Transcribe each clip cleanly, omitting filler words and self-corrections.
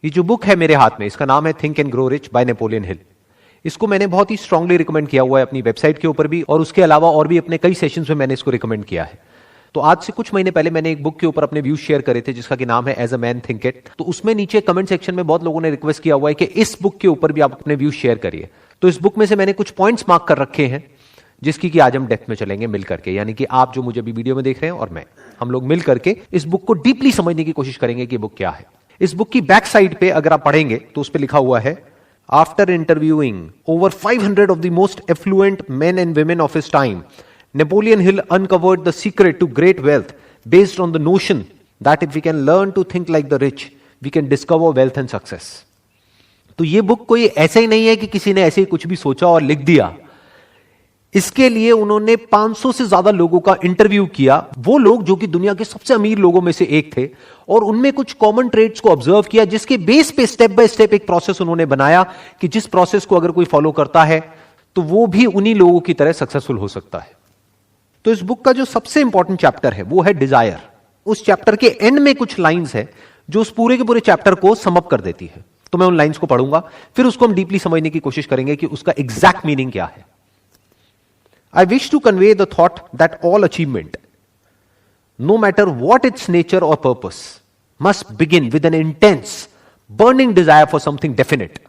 ये जो बुक है मेरे हाथ में, इसका नाम है think and grow rich by Napoleon Hill. इसको मैंने बहुत ही स्ट्रांगली रिकमेंड किया हुआ है अपनी वेबसाइट के ऊपर भी, और उसके अलावा और भी अपने कई सेशंस में मैंने इसको रिकमेंड किया है। तो आज से कुछ महीने पहले मैंने एक बुक के ऊपर अपने व्यूज शेयर करे थे जिसका कि नाम है as a man thinketh. तो उसमें नीचे कमेंट सेक्शन में बहुत लोगों ने रिक्वेस्ट किया हुआ है कि इस बुक के ऊपर भी आप अपने व्यूज शेयर करिए। तो इस बुक में से मैंने कुछ पॉइंट्स मार्क कर रखे हैं जिसकी कि आज हम डेप्थ में चलेंगे मिल करके, यानी कि आप जो मुझे अभी वीडियो में देख रहे हैं और मैं, हम लोग मिल करके इस बुक को डीपली समझने की कोशिश करेंगे कि बुक क्या है। इस बुक की बैक साइड पे अगर आप पढ़ेंगे तो उस पे लिखा हुआ है, after interviewing over 500 of the most affluent men and women of his time, Napoleon Hill uncovered the secret to great wealth based on the notion that if we can learn to think like the rich, we can discover wealth and success. तो ये book कोई ऐसा ही नहीं है कि किसी ने ऐसे ही कुछ भी सोचा और लिख दिया। इसके लिए उन्होंने 500 से ज्यादा लोगों का इंटरव्यू किया, वो लोग जो कि दुनिया के सबसे अमीर लोगों में से एक थे, और उनमें कुछ कॉमन ट्रेड्स को ऑब्जर्व किया, जिसके बेस पे स्टेप बाय स्टेप एक प्रोसेस उन्होंने बनाया कि जिस प्रोसेस को अगर कोई फॉलो करता है तो वो भी उन्हीं लोगों की तरह सक्सेसफुल हो सकता है। तो इस बुक का जो सबसे इंपॉर्टेंट चैप्टर है वो है डिजायर। उस चैप्टर के एंड में कुछ लाइंस है जो उस पूरे के पूरे चैप्टर को सम अप कर देती है। तो मैं उन लाइंस को पढ़ूंगा, फिर उसको हम डीपली समझने की कोशिश करेंगे कि उसका एग्जैक्ट मीनिंग क्या है। I wish to convey the thought that all achievement, no matter what its nature or purpose, must begin with an intense burning desire for something definite.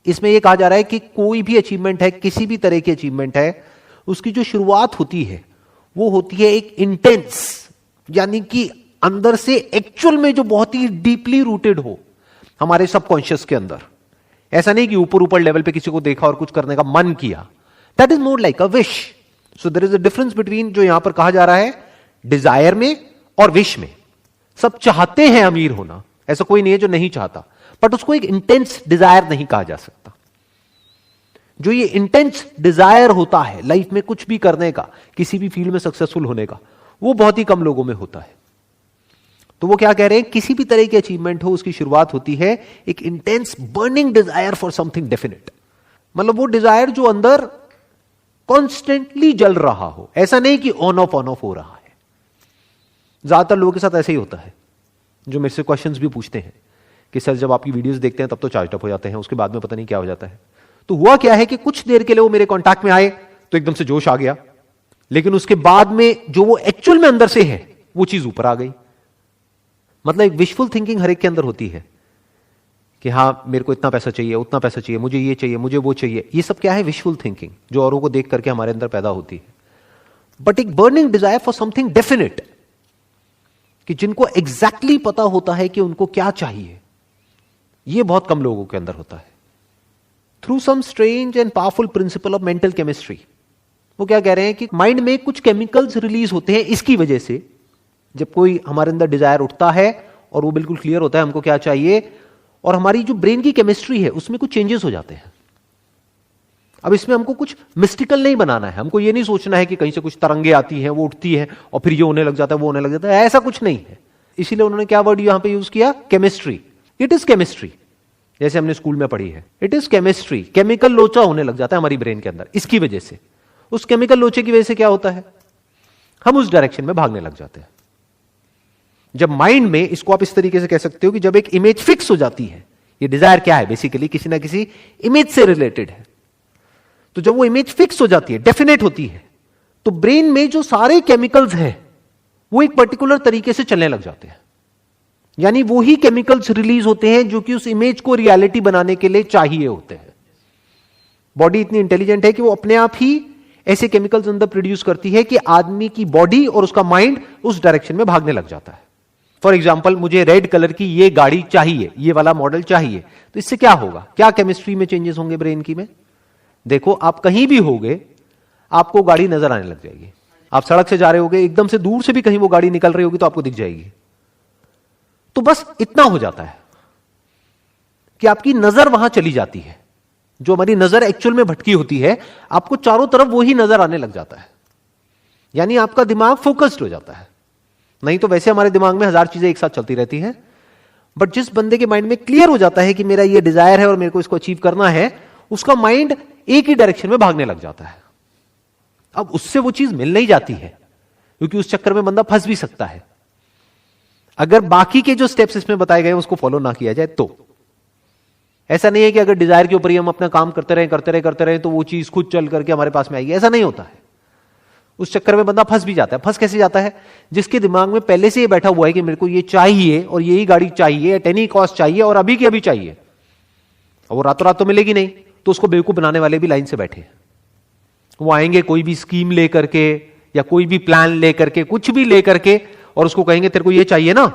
इसमें यह कहा जा रहा है कि कोई भी अचीवमेंट है, किसी भी तरह की अचीवमेंट है, उसकी जो शुरुआत होती है वो होती है एक इंटेंस, यानी कि अंदर से एक्चुअल में जो बहुत ही डीपली रूटेड हो हमारे सबकॉन्शियस के अंदर। ऐसा नहीं कि ऊपर ऊपर लेवल पे किसी को देखा और कुछ करने का मन किया, that is more like a wish. So there is a difference between जो यहां पर कहा जा रहा है डिजायर में और विश में। सब चाहते हैं अमीर होना, ऐसा कोई नहीं है जो नहीं चाहता, बट उसको एक इंटेंस डिजायर नहीं कहा जा सकता। जो ये इंटेंस डिजायर होता है लाइफ में कुछ भी करने का, किसी भी फील्ड में सक्सेसफुल होने का, वो बहुत ही कम लोगों में होता है। तो वो क्या कह रहे हैं, किसी भी तरह की अचीवमेंट हो उसकी शुरुआत होती है एक intense burning desire for something definite. मतलब वो डिजायर जो अंदर कॉन्स्टेंटली जल रहा हो, ऐसा नहीं कि ऑन ऑफ हो रहा है। ज्यादातर लोगों के साथ ऐसे ही होता है जो मेरे से क्वेश्चंस भी पूछते हैं कि सर जब आपकी वीडियोस देखते हैं तब तो चार्ज अप हो जाते हैं, उसके बाद में पता नहीं क्या हो जाता है। तो हुआ क्या है कि कुछ देर के लिए वो मेरे कांटेक्ट में आए तो एकदम से जोश आ गया, लेकिन उसके बाद में जो वो एक्चुअल में अंदर से है वो चीज ऊपर आ गई। मतलब एक विशफुल थिंकिंग हर एक के अंदर होती है कि हां मेरे को इतना पैसा चाहिए, उतना पैसा चाहिए, मुझे ये चाहिए, मुझे वो चाहिए। ये सब क्या है, विशफुल थिंकिंग जो औरों को देख करके हमारे अंदर पैदा होती है। बट एक burning desire for something definite, कि जिनको एग्जैक्टली पता होता है कि उनको क्या चाहिए, ये बहुत कम लोगों के अंदर होता है। Through some strange and powerful principle of mental chemistry, वो क्या कह रहे हैं कि माइंड में कुछ केमिकल्स रिलीज होते हैं। इसकी वजह से जब कोई हमारे अंदर डिजायर उठता है और वो बिल्कुल क्लियर होता है हमको क्या चाहिए, और हमारी जो ब्रेन की केमिस्ट्री है उसमें कुछ चेंजेस हो जाते हैं। अब इसमें हमको कुछ मिस्टिकल नहीं बनाना है, हमको ये नहीं सोचना है कि कहीं से कुछ तरंगे आती हैं, वो उठती है और फिर ये होने लग जाता है, वो होने लग जाता है, ऐसा कुछ नहीं है। इसीलिए उन्होंने क्या वर्ड यहां पे यूज किया, केमिस्ट्री। इट इज केमिस्ट्री, जैसे हमने स्कूल में पढ़ी है, इट इज केमिस्ट्री। केमिकल लोचा होने लग जाता है हमारी ब्रेन के अंदर। इसकी वजह से, उस केमिकल लोचे की वजह से क्या होता है, हम उस डायरेक्शन में भागने लग जाते हैं। जब माइंड में, इसको आप इस तरीके से कह सकते हो कि जब एक इमेज फिक्स हो जाती है, ये डिजायर क्या है, बेसिकली किसी ना किसी इमेज से रिलेटेड है, तो जब वो इमेज फिक्स हो जाती है, डेफिनेट होती है, तो ब्रेन में जो सारे केमिकल्स हैं वो एक पर्टिकुलर तरीके से चलने लग जाते हैं। यानी वो ही केमिकल्स रिलीज होते हैं जो कि उस इमेज को रियलिटी बनाने के लिए चाहिए होते हैं। बॉडी इतनी इंटेलिजेंट है कि वो अपने आप ही ऐसे केमिकल्स अंदर प्रोड्यूस करती है कि आदमी की बॉडी और उसका माइंड उस डायरेक्शन में भागने लग जाता है। फॉर एग्जाम्पल, मुझे रेड कलर की ये गाड़ी चाहिए, ये वाला मॉडल चाहिए, तो इससे क्या होगा, क्या केमिस्ट्री में चेंजेस होंगे ब्रेन की में? देखो, आप कहीं भी होगे आपको गाड़ी नजर आने लग जाएगी। आप सड़क से जा रहे होगे, एकदम से दूर से भी कहीं वो गाड़ी निकल रही होगी तो आपको दिख जाएगी। तो बस इतना हो जाता है कि आपकी नजर वहां चली जाती है। जो हमारी नजर एक्चुअल में भटकी होती है, आपको चारों तरफ वही नजर आने लग जाता है। यानी आपका दिमाग फोकस्ड हो जाता है। नहीं तो वैसे हमारे दिमाग में 1000 चीजें एक साथ चलती रहती हैं, बट जिस बंदे के माइंड में क्लियर हो जाता है कि मेरा ये डिजायर है और मेरे को इसको अचीव करना है, उसका माइंड एक ही डायरेक्शन में भागने लग जाता है। अब उससे वो चीज मिल नहीं जाती है, क्योंकि उस चक्कर में बंदा फंस भी सकता है अगर बाकी के जो स्टेप्स इसमें बताए गए उसको फॉलो ना किया जाए तो। ऐसा नहीं है कि अगर डिजायर के ऊपर ही हम अपना काम करते रहे तो वो चीज खुद चल करके हमारे पास में आएगी, ऐसा नहीं होता है। उस चक्कर में बंदा फंस भी जाता है। फंस कैसे जाता है? जिसके दिमाग में पहले से ये बैठा हुआ है कि मेरे को ये चाहिए और यही गाड़ी चाहिए, एट एनी कॉस्ट चाहिए और अभी की अभी चाहिए, और वो रातों रात तो मिलेगी नहीं, तो उसको बेवकूफ बनाने वाले भी लाइन से बैठे हैं। वो आएंगे कोई भी स्कीम लेकर के या कोई भी प्लान लेकर के, कुछ भी लेकर के, और उसको कहेंगे तेरे को ये चाहिए ना,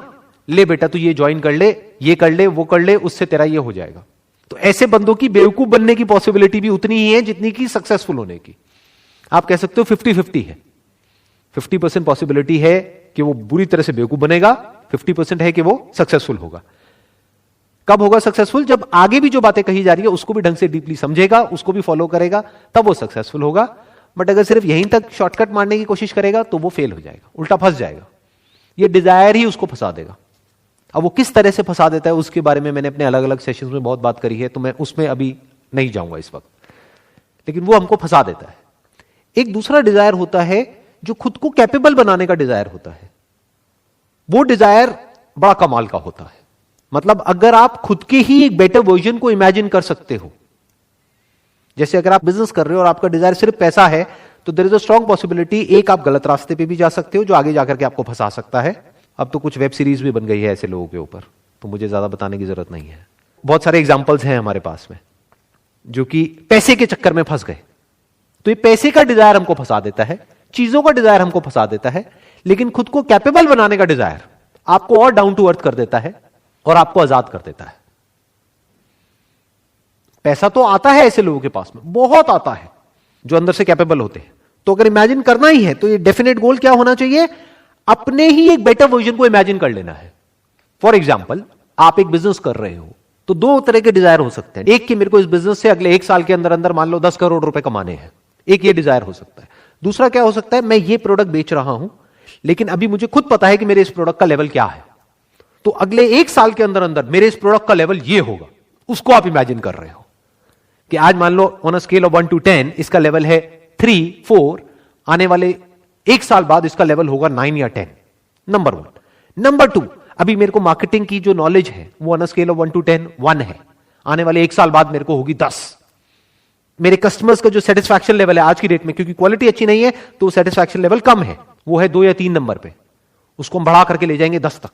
ले बेटा तू ये ज्वाइन कर ले, ये कर ले, वो कर ले, उससे तेरा ये हो जाएगा। तो ऐसे बंदों की बेवकूफ बनने की पॉसिबिलिटी भी उतनी ही है जितनी की सक्सेसफुल होने की। आप कह सकते हो 50-50 है। 50% पॉसिबिलिटी है कि वो बुरी तरह से बेवकूफ बनेगा, 50% है कि वो सक्सेसफुल होगा। कब होगा सक्सेसफुल? जब आगे भी जो बातें कही जा रही है उसको भी ढंग से डीपली समझेगा, उसको भी फॉलो करेगा, तब वो सक्सेसफुल होगा। बट अगर सिर्फ यहीं तक शॉर्टकट मारने की कोशिश करेगा तो वो फेल हो जाएगा, उल्टा फंस जाएगा। ये डिजायर ही उसको फंसा देगा। अब वो किस तरह से फंसा देता है उसके बारे में मैंने अपने अलग अलग सेशंस में बहुत बात करी है, तो मैं उसमें अभी नहीं जाऊंगा इस वक्त, लेकिन वो हमको फंसा देता है। एक दूसरा डिजायर होता है जो खुद को कैपेबल बनाने का डिजायर होता है। वो डिजायर बड़ा कमाल का होता है। मतलब अगर आप खुद के ही एक बेटर वर्जन को इमेजिन कर सकते हो, जैसे अगर आप बिजनेस कर रहे हो और आपका डिजायर सिर्फ पैसा है, तो there is a strong possibility एक आप गलत रास्ते पे भी जा सकते हो जो आगे जाकर के आपको फंसा सकता है। अब तो कुछ वेब सीरीज भी बन गई है ऐसे लोगों के ऊपर, तो मुझे ज्यादा बताने की जरूरत नहीं है। बहुत सारे एग्जांपल्स हैं हमारे पास में जो कि पैसे के चक्कर में फंस गए। तो ये पैसे का डिजायर हमको फंसा देता है, चीजों का डिजायर हमको फंसा देता है, लेकिन खुद को कैपेबल बनाने का डिजायर आपको और डाउन टू अर्थ कर देता है और आपको आजाद कर देता है। पैसा तो आता है ऐसे लोगों के पास में, बहुत आता है, जो अंदर से कैपेबल होते हैं। तो अगर इमेजिन करना ही है तो ये डेफिनेट गोल क्या होना चाहिए? अपने ही एक बेटर वर्जन को इमेजिन कर लेना है। फॉर एग्जाम्पल, आप एक बिजनेस कर रहे हो तो दो तरह के डिजायर हो सकते हैं। एक कि मेरे को इस बिजनेस से अगले 1 साल के अंदर अंदर मान लो 10 करोड़ रुपए कमाने हैं, एक ये डिजायर हो सकता है। दूसरा क्या हो सकता है? मैं ये प्रोडक्ट बेच रहा हूं लेकिन अभी मुझे खुद पता है कि मेरे इस प्रोडक्ट का लेवल क्या है, तो अगले 1 साल के अंदर अंदर मेरे इस प्रोडक्ट का लेवल ये होगा। उसको आप इमेजिन कर रहे हो कि आज मान लो on a scale of 1 to 10 इसका लेवल है 3, 4, आने वाले 1 साल बाद इसका लेवल होगा 9 या 10। नंबर 1। नंबर 2, अभी मेरे को मार्केटिंग की जो नॉलेज है वो on a scale of 1 to 10 1 है, आने वाले 1 साल बाद मेरे को होगी 10। मेरे कस्टमर्स का जो सेटिस्फैक्शन लेवल है आज की डेट में, क्योंकि क्वालिटी अच्छी नहीं है तो सेटिस्फैक्शन लेवल कम है, वो है 2 या 3 नंबर पे, उसको हम बढ़ा करके ले जाएंगे 10 तक।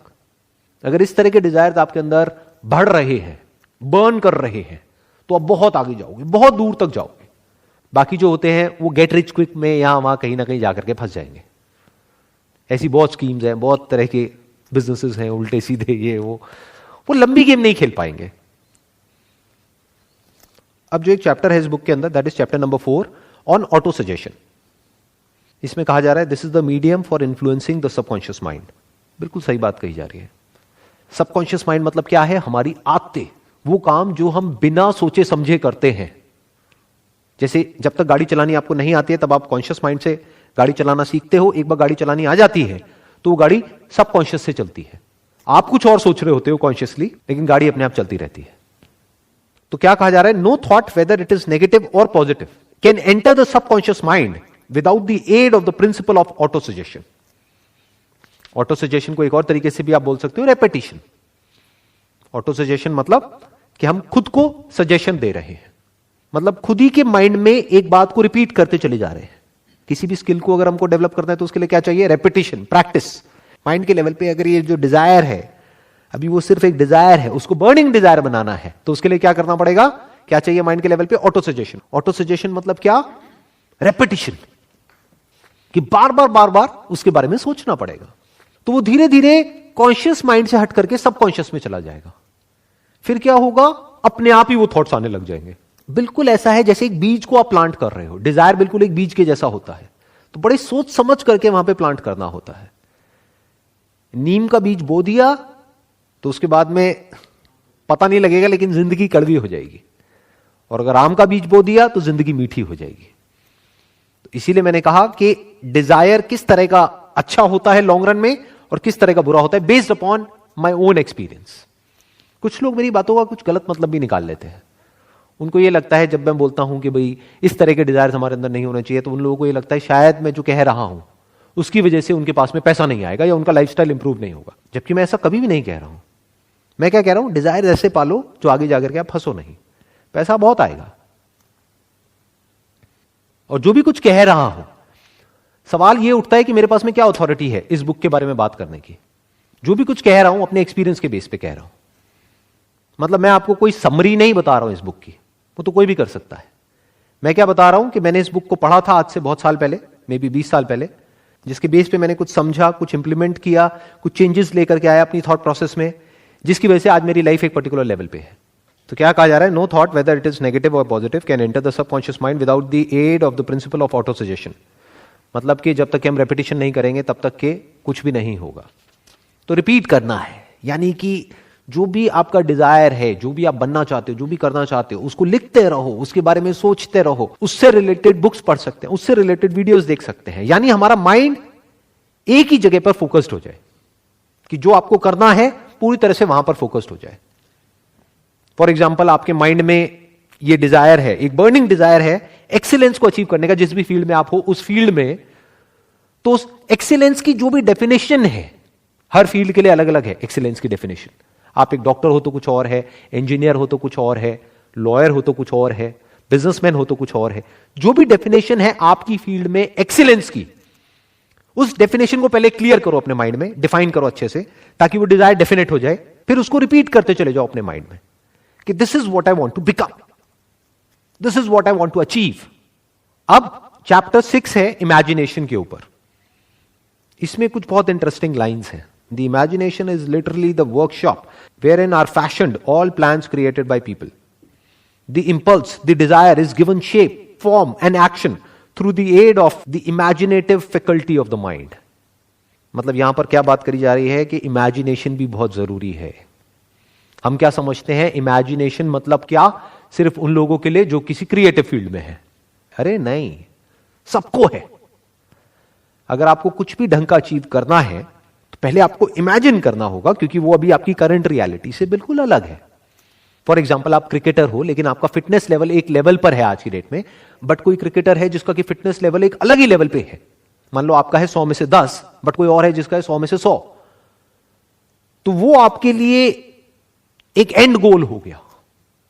अगर इस तरह के डिजायर आपके अंदर बढ़ रहे हैं, बर्न कर रहे हैं, तो आप बहुत आगे जाओगे, बहुत दूर तक जाओगे। बाकी जो होते हैं वो गेट रिच क्विक में यहां वहां कहीं ना कहीं जाकर के फंस जाएंगे। ऐसी बहुत स्कीम्स हैं, बहुत तरह के बिजनेसेस हैं, उल्टे सीधे ये वो लंबी गेम नहीं खेल पाएंगे। अब जो एक चैप्टर है इस बुक के अंदर, that is chapter number 4 on auto suggestion. इसमें कहा जा रहा है this is the medium for influencing the subconscious mind. बिल्कुल सही बात कही जा रही है। सबकॉन्शियस माइंड मतलब क्या है? हमारी आदतें, वो काम जो हम बिना सोचे समझे करते हैं। जैसे जब तक गाड़ी चलानी आपको नहीं आती है तब आप कॉन्शियस माइंड से गाड़ी चलाना सीखते हो, एक बार गाड़ी चलानी आ जाती है तो वो गाड़ी सबकॉन्शियस से चलती है। आप कुछ और सोच रहे होते हो कॉन्शियसली, लेकिन गाड़ी अपने आप चलती रहती है। तो क्या कहा जा रहा है? No thought whether it is negative or positive can enter the subconscious mind without the aid of the principle of autosuggestion. Autosuggestion को एक और तरीके से भी आप बोल सकते हो रेपिटेशन। ऑटो सजेशन मतलब कि हम खुद को सजेशन दे रहे हैं, मतलब खुद ही के माइंड में एक बात को रिपीट करते चले जा रहे हैं। किसी भी स्किल को अगर हमको डेवलप करना है तो उसके लिए क्या चाहिए? Repetition, practice. माइंड के लेवल पे अगर ये जो डिजायर है, अभी वो सिर्फ एक डिजायर है, उसको बर्निंग डिजायर बनाना है, तो उसके लिए क्या करना पड़ेगा? क्या चाहिए माइंड के लेवल पे? Auto suggestion. ऑटो सजेशन मतलब क्या? रेपिटेशन, कि बार बार उसके बारे में सोचना पड़ेगा। तो वो धीरे धीरे कॉन्शियस माइंड से हट करके सबकॉन्शियस में चला जाएगा। फिर क्या होगा? अपने आप ही वो थॉट्स आने लग जाएंगे। बिल्कुल ऐसा है जैसे एक बीज को आप प्लांट कर रहे हो। डिजायर बिल्कुल एक बीज के जैसा होता है, तो बड़े सोच समझ करके वहां पे प्लांट करना होता है। नीम का बीज बो दिया तो उसके बाद में पता नहीं लगेगा, लेकिन जिंदगी कड़वी हो जाएगी। और अगर आम का बीज बो दिया तो जिंदगी मीठी हो जाएगी। तो इसीलिए मैंने कहा कि डिजायर किस तरह का अच्छा होता है लॉन्ग रन में और किस तरह का बुरा होता है, based upon my own experience. कुछ लोग मेरी बातों का कुछ गलत मतलब भी निकाल लेते हैं। उनको ये लगता है जब मैं बोलता हूं कि भाई इस तरह के डिजायर हमारे अंदर नहीं होना चाहिए, तो उन लोगों को ये लगता है शायद मैं जो कह रहा हूं उसकी वजह से उनके पास में पैसा नहीं आएगा या उनका लाइफस्टाइल इंप्रूव नहीं होगा। जबकि मैं ऐसा कभी भी नहीं कह रहा हूं। मैं क्या कह रहा हूं, डिजायर ऐसे पालो जो आगे जाकर के आप फंसो नहीं, पैसा बहुत आएगा। और जो भी कुछ कह रहा हूं, सवाल यह उठता है कि मेरे पास में क्या अथॉरिटी है इस बुक के बारे में बात करने की। जो भी कुछ कह रहा हूं अपने एक्सपीरियंस के बेस पे कह रहा हूं। मतलब मैं आपको कोई समरी नहीं बता रहा हूं इस बुक की, वो तो कोई भी कर सकता है। मैं क्या बता रहा हूं कि मैंने इस बुक को पढ़ा था आज से बहुत साल पहले, मे बी 20 साल पहले, जिसके बेस पे मैंने कुछ समझा, कुछ इंप्लीमेंट किया, कुछ चेंजेस लेकर के आया अपनी थॉट प्रोसेस में, जिसकी वजह से आज मेरी लाइफ एक पर्टिकुलर लेवल पे है। तो क्या कहा जा रहा है, no thought whether it is negative or positive can enter the subconscious mind without the aid of the principle of autosuggestion. मतलब कि जब तक हम रेपिटेशन नहीं करेंगे तब तक के कुछ भी नहीं होगा। तो रिपीट करना है, यानी कि जो भी आपका डिजायर है, जो भी आप बनना चाहते हो, जो भी करना चाहते हो, उसको लिखते रहो, उसके बारे में सोचते रहो, उससे रिलेटेड बुक्स पढ़ सकते हैं, उससे रिलेटेड वीडियोस देख सकते हैं, यानी हमारा माइंड एक ही जगह पर फोकस्ड हो जाए कि जो आपको करना है पूरी तरह से वहां पर फोकस्ड हो जाए। फॉर एग्जाम्पल, आपके माइंड में ये डिजायर है, एक बर्निंग डिजायर है एक्सीलेंस को अचीव करने का, जिस भी फील्ड में आप हो उस फील्ड में, तो उस एक्सीलेंस की जो भी डेफिनेशन है, हर फील्ड के लिए अलग अलग है एक्सीलेंस की डेफिनेशन। आप एक डॉक्टर हो तो कुछ और है, इंजीनियर हो तो कुछ और है, लॉयर हो तो कुछ और है, बिजनेसमैन हो तो कुछ और है। जो भी डेफिनेशन है आपकी फील्ड में एक्सीलेंस की, उस डेफिनेशन को पहले क्लियर करो अपने माइंड में, डिफाइन करो अच्छे से, ताकि वो डिजायर डेफिनेट हो जाए। फिर उसको रिपीट करते चले जाओ अपने माइंड में कि this is what I want to become, this is what I want to achieve. अब चैप्टर 6 है इमेजिनेशन के ऊपर। इसमें कुछ बहुत इंटरेस्टिंग लाइंस हैं। The imagination is literally the workshop wherein are fashioned all plans created by people. The impulse, the desire is given shape, form and action through the aid of the imaginative faculty of the mind. मतलब यहां पर क्या बात करी जा रही है कि इमेजिनेशन भी बहुत जरूरी है। हम क्या समझते हैं इमेजिनेशन मतलब क्या, सिर्फ उन लोगों के लिए जो किसी क्रिएटिव फील्ड में है। अरे नहीं, सबको है। अगर आपको कुछ भी ढंग का अचीव करना है तो पहले आपको इमेजिन करना होगा, क्योंकि वो अभी आपकी करंट रियलिटी से बिल्कुल अलग है। फॉर एग्जाम्पल, आप क्रिकेटर हो लेकिन आपका फिटनेस लेवल एक लेवल पर है आज की डेट में, बट कोई क्रिकेटर है जिसका कि फिटनेस लेवल एक अलग ही लेवल पे है। मान लो आपका है 100 में से 10, बट कोई और है जिसका है 100 में से 100, तो वो आपके लिए एक एंड गोल हो गया।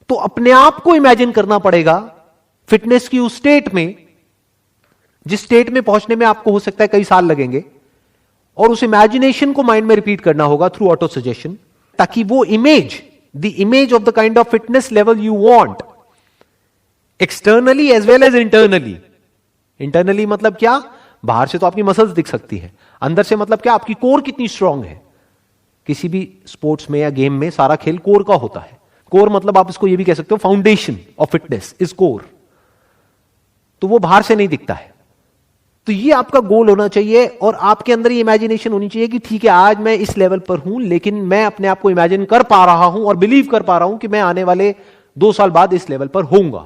तो अपने आप को इमेजिन करना पड़ेगा फिटनेस की उस स्टेट में, जिस स्टेट में पहुंचने में आपको हो सकता है कई साल लगेंगे, और उस इमेजिनेशन को माइंड में रिपीट करना होगा थ्रू ऑटो सजेशन, ताकि वो image, the image of the kind of fitness level you want, externally as well as internally. Internally मतलब क्या, बाहर से तो आपकी मसल्स दिख सकती है, अंदर से मतलब क्या, आपकी कोर कितनी स्ट्रांग है। किसी भी स्पोर्ट्स में या गेम में सारा खेल कोर का होता है। कोर मतलब आप इसको ये भी कह सकते हो, foundation of fitness is core. तो वो बाहर से नहीं दिखता है। तो ये आपका गोल होना चाहिए, और आपके अंदर ये इमेजिनेशन होनी चाहिए कि ठीक है, आज मैं इस लेवल पर हूं, लेकिन मैं अपने आप को इमेजिन कर पा रहा हूं और बिलीव कर पा रहा हूं कि मैं आने वाले 2 साल बाद इस लेवल पर होऊंगा।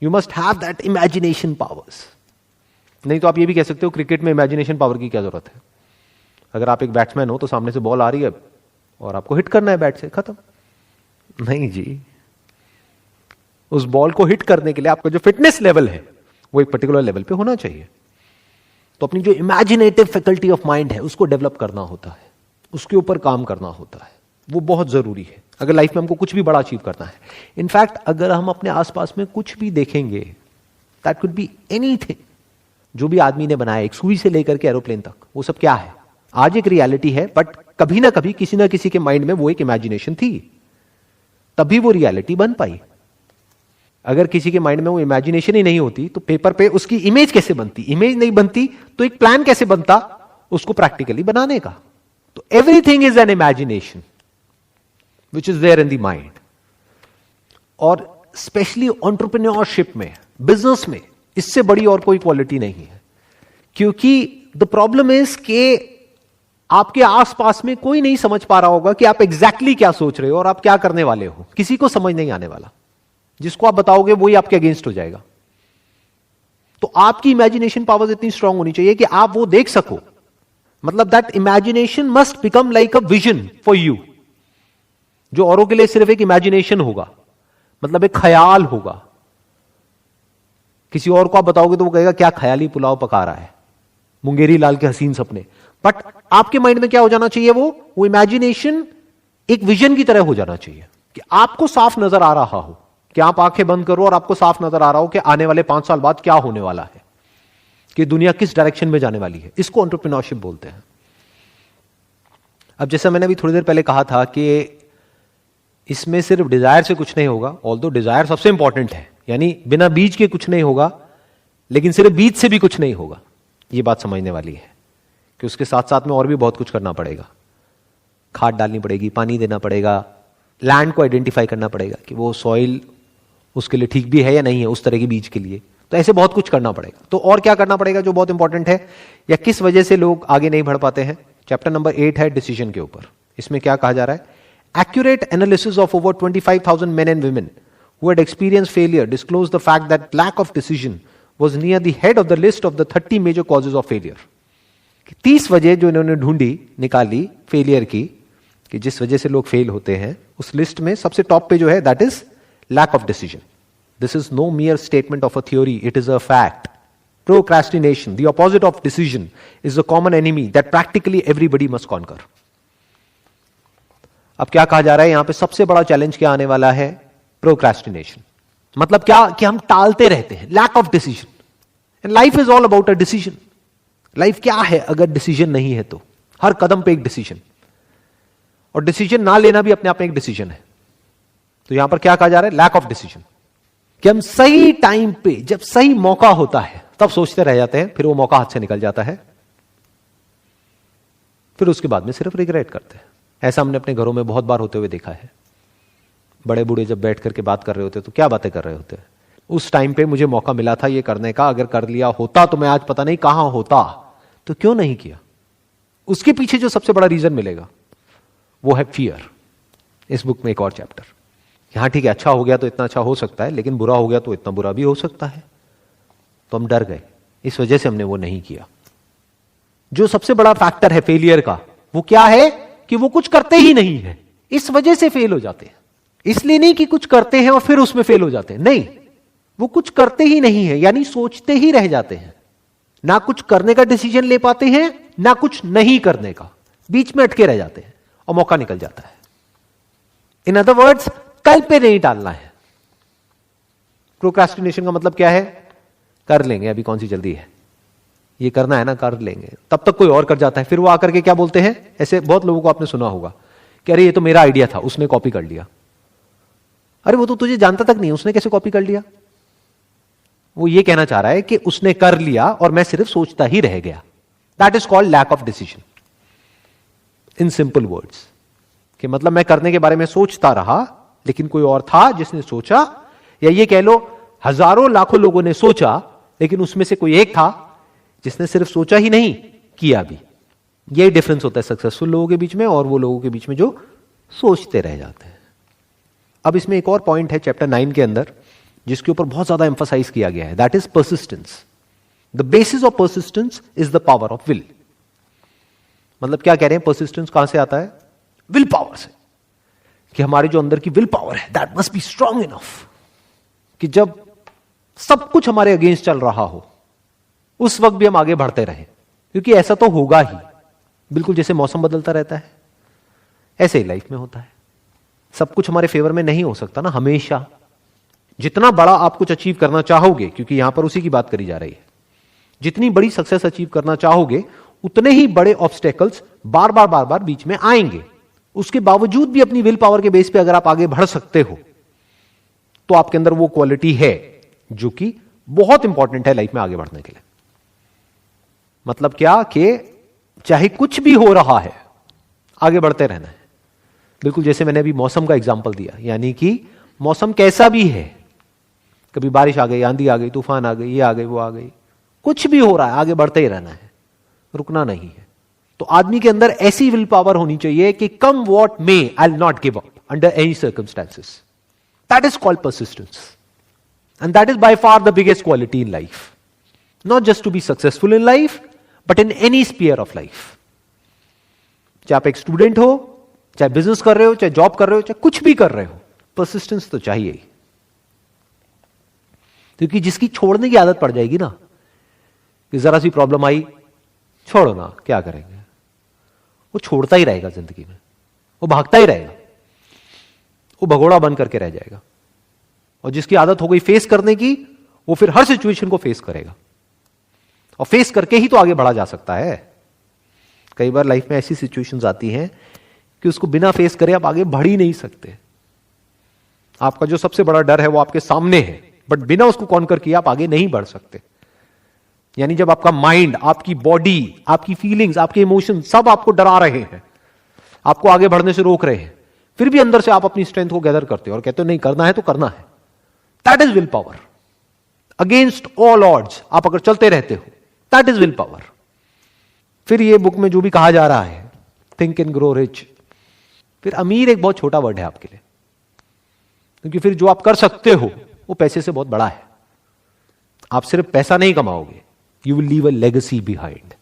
You must have that imagination powers. नहीं तो आप ये भी कह सकते हो, क्रिकेट में इमेजिनेशन पावर की क्या जरूरत है। अगर आप एक बैट्समैन हो तो सामने से बॉल आ रही है और आपको हिट करना है बैट से, खत्म। नहीं जी, उस बॉल को हिट करने के लिए आपका जो फिटनेस लेवल है वो एक पर्टिकुलर लेवल पे होना चाहिए। तो अपनी जो इमेजिनेटिव फैकल्टी ऑफ माइंड है उसको डेवलप करना होता है, उसके ऊपर काम करना होता है, वो बहुत जरूरी है अगर लाइफ में हमको कुछ भी बड़ा अचीव करना है। इनफैक्ट अगर हम अपने आसपास में कुछ भी देखेंगे, दैट कुड बी एनीथिंग, जो भी आदमी ने बनाया, एक सुई से लेकर के एरोप्लेन तक, वो सब क्या है, आज एक रियलिटी है, बट कभी ना कभी किसी ना किसी के माइंड में वो एक इमेजिनेशन थी, तभी वो रियलिटी बन पाई। अगर किसी के माइंड में वो इमेजिनेशन ही नहीं होती तो पेपर पे उसकी इमेज कैसे बनती, इमेज नहीं बनती तो एक प्लान कैसे बनता उसको प्रैक्टिकली बनाने का। तो everything is an imagination which is there in the mind. और स्पेशली एंटरप्रेन्योरशिप में, बिजनेस में, इससे बड़ी और कोई क्वालिटी नहीं है। क्योंकि द प्रॉब्लम इज कि आपके आसपास में कोई नहीं समझ पा रहा होगा कि आप एग्जैक्टली क्या सोच रहे हो और आप क्या करने वाले हो, किसी को समझ नहीं आने वाला। जिसको आप बताओगे वही आपके अगेंस्ट हो जाएगा। तो आपकी इमेजिनेशन पावर्स इतनी स्ट्रांग होनी चाहिए कि आप वो देख सको। मतलब that imagination must become like a vision for you, जो औरों के लिए सिर्फ एक इमेजिनेशन होगा, मतलब एक ख्याल होगा। किसी और को आप बताओगे तो वो कहेगा क्या ख्याली पुलाव पका रहा है, मुंगेरी लाल के हसीन सपने। बट आपके माइंड में क्या हो जाना चाहिए, वो इमेजिनेशन एक विजन की तरह हो जाना चाहिए कि आपको साफ नजर आ रहा हो, कि आप आंखें बंद करो और आपको साफ नजर आ रहा हो कि आने वाले 5 साल बाद क्या होने वाला है, कि दुनिया किस डायरेक्शन में जाने वाली है। इसको एंटरप्रेन्योरशिप बोलते हैं। अब जैसा मैंने अभी थोड़ी देर पहले कहा था कि इसमें सिर्फ डिजायर से कुछ नहीं होगा, ऑल्दो डिजायर सबसे इंपॉर्टेंट है, यानी बिना बीज के कुछ नहीं होगा, लेकिन सिर्फ बीज से भी कुछ नहीं होगा। यह बात समझने वाली है कि उसके साथ साथ में और भी बहुत कुछ करना पड़ेगा। खाद डालनी पड़ेगी, पानी देना पड़ेगा, लैंड को आइडेंटिफाई करना पड़ेगा कि वो सॉइल उसके लिए ठीक भी है या नहीं है, उस तरह के बीज के लिए। तो ऐसे बहुत कुछ करना पड़ेगा। तो और क्या करना पड़ेगा जो बहुत इंपॉर्टेंट है, या किस वजह से लोग आगे नहीं बढ़ पाते हैं? चैप्टर नंबर 8 है डिसीजन के ऊपर। इसमें क्या कहा जा रहा है? Accurate analysis of over 25,000 men and women who had experienced failure disclosed the fact that lack of decision was near the head of the list of the 30 major causes of failure. 30 वजह जो इन्होंने ढूंढी, निकाली failure की, कि जिस वजह से लोग फेल होते हैं, उस लिस्ट में सबसे टॉप पे जो है that is lack of decision. This is no mere statement of a theory, it is a fact. Procrastination, the opposite of decision, is the common enemy that practically everybody must conquer. अब क्या कहा जा रहा है यहां पे? सबसे बड़ा चैलेंज क्या आने वाला है? प्रोक्रेस्टिनेशन. मतलब क्या कि हम टालते रहते हैं, lack of decision. And life is all about a decision. Life क्या है अगर डिसीजन नहीं है तो? हर कदम पे एक डिसीजन, और डिसीजन ना लेना भी अपने आप में एक डिसीजन है. तो यहां पर क्या कहा जा रहा है? Lack of decision. कि हम सही टाइम पे, जब सही मौका होता है, तब सोचते रह जाते हैं, फिर वो मौका हाथ से निकल जाता है, फिर उसके बाद में सिर्फ रिग्रेट करते हैं. ऐसा हमने अपने घरों में बहुत बार होते हुए देखा है. बड़े बूढ़े जब बैठ करके बात कर रहे होते तो क्या बातें कर रहे होते हैं? उस टाइम पे मुझे मौका मिला था ये करने का, अगर कर लिया होता तो मैं आज पता नहीं कहां होता. तो क्यों नहीं किया? उसके पीछे जो सबसे बड़ा रीजन मिलेगा वो है फियर. इस बुक में एक और चैप्टर. यहां ठीक है, अच्छा हो गया तो इतना अच्छा हो सकता है, लेकिन बुरा हो गया तो इतना बुरा भी हो सकता है. तो हम डर गए, इस वजह से हमने वो नहीं किया. जो सबसे बड़ा फैक्टर है फेलियर का, वो क्या है? कि वो कुछ करते ही नहीं है, इस वजह से फेल हो जाते हैं. इसलिए नहीं कि कुछ करते हैं और फिर उसमें फेल हो जाते हैं, नहीं, वो कुछ करते ही नहीं है, यानी सोचते ही रह जाते हैं. ना कुछ करने का डिसीजन ले पाते हैं, ना कुछ नहीं करने का, बीच में अटके रह जाते हैं और मौका निकल जाता है. इन अदर वर्ड्स, कल पे नहीं टालना है. प्रोक्रेस्टिनेशन का मतलब क्या है? कर लेंगे, अभी कौन सी जल्दी है, ये करना है ना, कर लेंगे. तब तक कोई और कर जाता है, फिर वो आकर के क्या बोलते हैं? ऐसे बहुत लोगों को आपने सुना होगा कि अरे ये तो मेरा आइडिया था, उसने कॉपी कर लिया. अरे वो तो तुझे जानता तक नहीं, उसने कैसे कॉपी कर लिया? वो ये कहना चाह रहा है कि उसने कर लिया और मैं सिर्फ सोचता ही रह गया. That is called lack of decision. In simple words, कि मतलब मैं करने के बारे में सोचता रहा, लेकिन कोई और था जिसने सोचा, या ये कह लो हजारों लाखों लोगों ने सोचा, लेकिन उसमें से कोई एक था जिसने सिर्फ सोचा ही नहीं, किया भी. यही डिफरेंस होता है सक्सेसफुल लोगों के बीच में और वो लोगों के बीच में जो सोचते रह जाते हैं. अब इसमें एक और पॉइंट है चैप्टर 9 के अंदर, जिसके ऊपर बहुत ज्यादा एम्फसाइज किया गया है. That is persistence. The basis of persistence is the power of will. मतलब क्या कह रहे हैं? परसिस्टेंस कहां से आता है? विल पावर से. कि हमारे जो अंदर की विल पावर है, that must be strong enough, कि जब सब कुछ हमारे अगेंस्ट चल रहा हो, उस वक्त भी हम आगे बढ़ते रहें. क्योंकि ऐसा तो होगा ही, बिल्कुल जैसे मौसम बदलता रहता है, ऐसे ही लाइफ में होता है. सब कुछ हमारे फेवर में नहीं हो सकता ना हमेशा. जितना बड़ा आप कुछ अचीव करना चाहोगे, क्योंकि यहां पर उसी की बात करी जा रही है, जितनी बड़ी सक्सेस अचीव करना चाहोगे, उतने ही बड़े ऑब्स्टेकल्स बार बार बीच में आएंगे. उसके बावजूद भी अपनी विल पावर के बेस पे अगर आप आगे बढ़ सकते हो, तो आपके अंदर वो क्वालिटी है जो कि बहुत इंपॉर्टेंट है लाइफ में आगे बढ़ने के लिए. मतलब क्या? कि चाहे कुछ भी हो रहा है, आगे बढ़ते रहना है. बिल्कुल जैसे मैंने अभी मौसम का एग्जांपल दिया, यानी कि मौसम कैसा भी है, कभी बारिश आ गई, आंधी आ गई, तूफान आ गई, ये आ गई, वो आ गई, कुछ भी हो रहा है, आगे बढ़ते ही रहना है, रुकना नहीं है. तो आदमी के अंदर ऐसी विल पावर होनी चाहिए कि come what may, I will not give up under any circumstances. That is called persistence. And that is by far the biggest quality in life. Not just to be successful in life, but in any sphere of life. चाहे आप एक student हो, चाहे business कर रहे हो, चाहे job कर रहे हो, चाहे कुछ भी कर रहे हो, परसिस्टेंस तो चाहिए ही. क्योंकि जिसकी छोड़ने की आदत पड़ जाएगी ना, कि जरा सी प्रॉब्लम आई, छोड़ो ना, क्या करेंगे, वो छोड़ता ही रहेगा जिंदगी में, वो भागता ही रहेगा. वो भगोड़ा बन करके रह जाएगा। और जिसकी आदत हो गई फेस करने की, वो फिर हर सिचुएशन को फेस करेगा, और फेस करके ही तो आगे बढ़ा जा सकता है। कई बार लाइफ में ऐसी सिचुएशंस आती हैं कि उसको बिना फेस करे आप आगे बढ़ ही नहीं सकते। आपका जो सबसे बड़ा डर है वो आपके सामने है, बट बिना उसको कॉन्कर किए आप आगे नहीं बढ़ सकते। यानी जब आपका माइंड, आपकी बॉडी, आपकी फीलिंग्स, आपके इमोशन सब आपको डरा रहे हैं, आपको आगे बढ़ने से रोक रहे हैं, फिर भी अंदर से आप अपनी स्ट्रेंथ को गैदर करते हो और कहते हो नहीं, करना है तो करना है। That is will power. Against all odds आप अगर चलते रहते हो, दैट इज विल पावर। फिर ये बुक में जो भी कहा जा रहा है, थिंक एंड ग्रो रिच, फिर अमीर एक बहुत छोटा वर्ड है आपके लिए, क्योंकि फिर जो आप कर सकते हो वो पैसे से बहुत बड़ा है। आप सिर्फ पैसा नहीं कमाओगे, you will leave a legacy behind.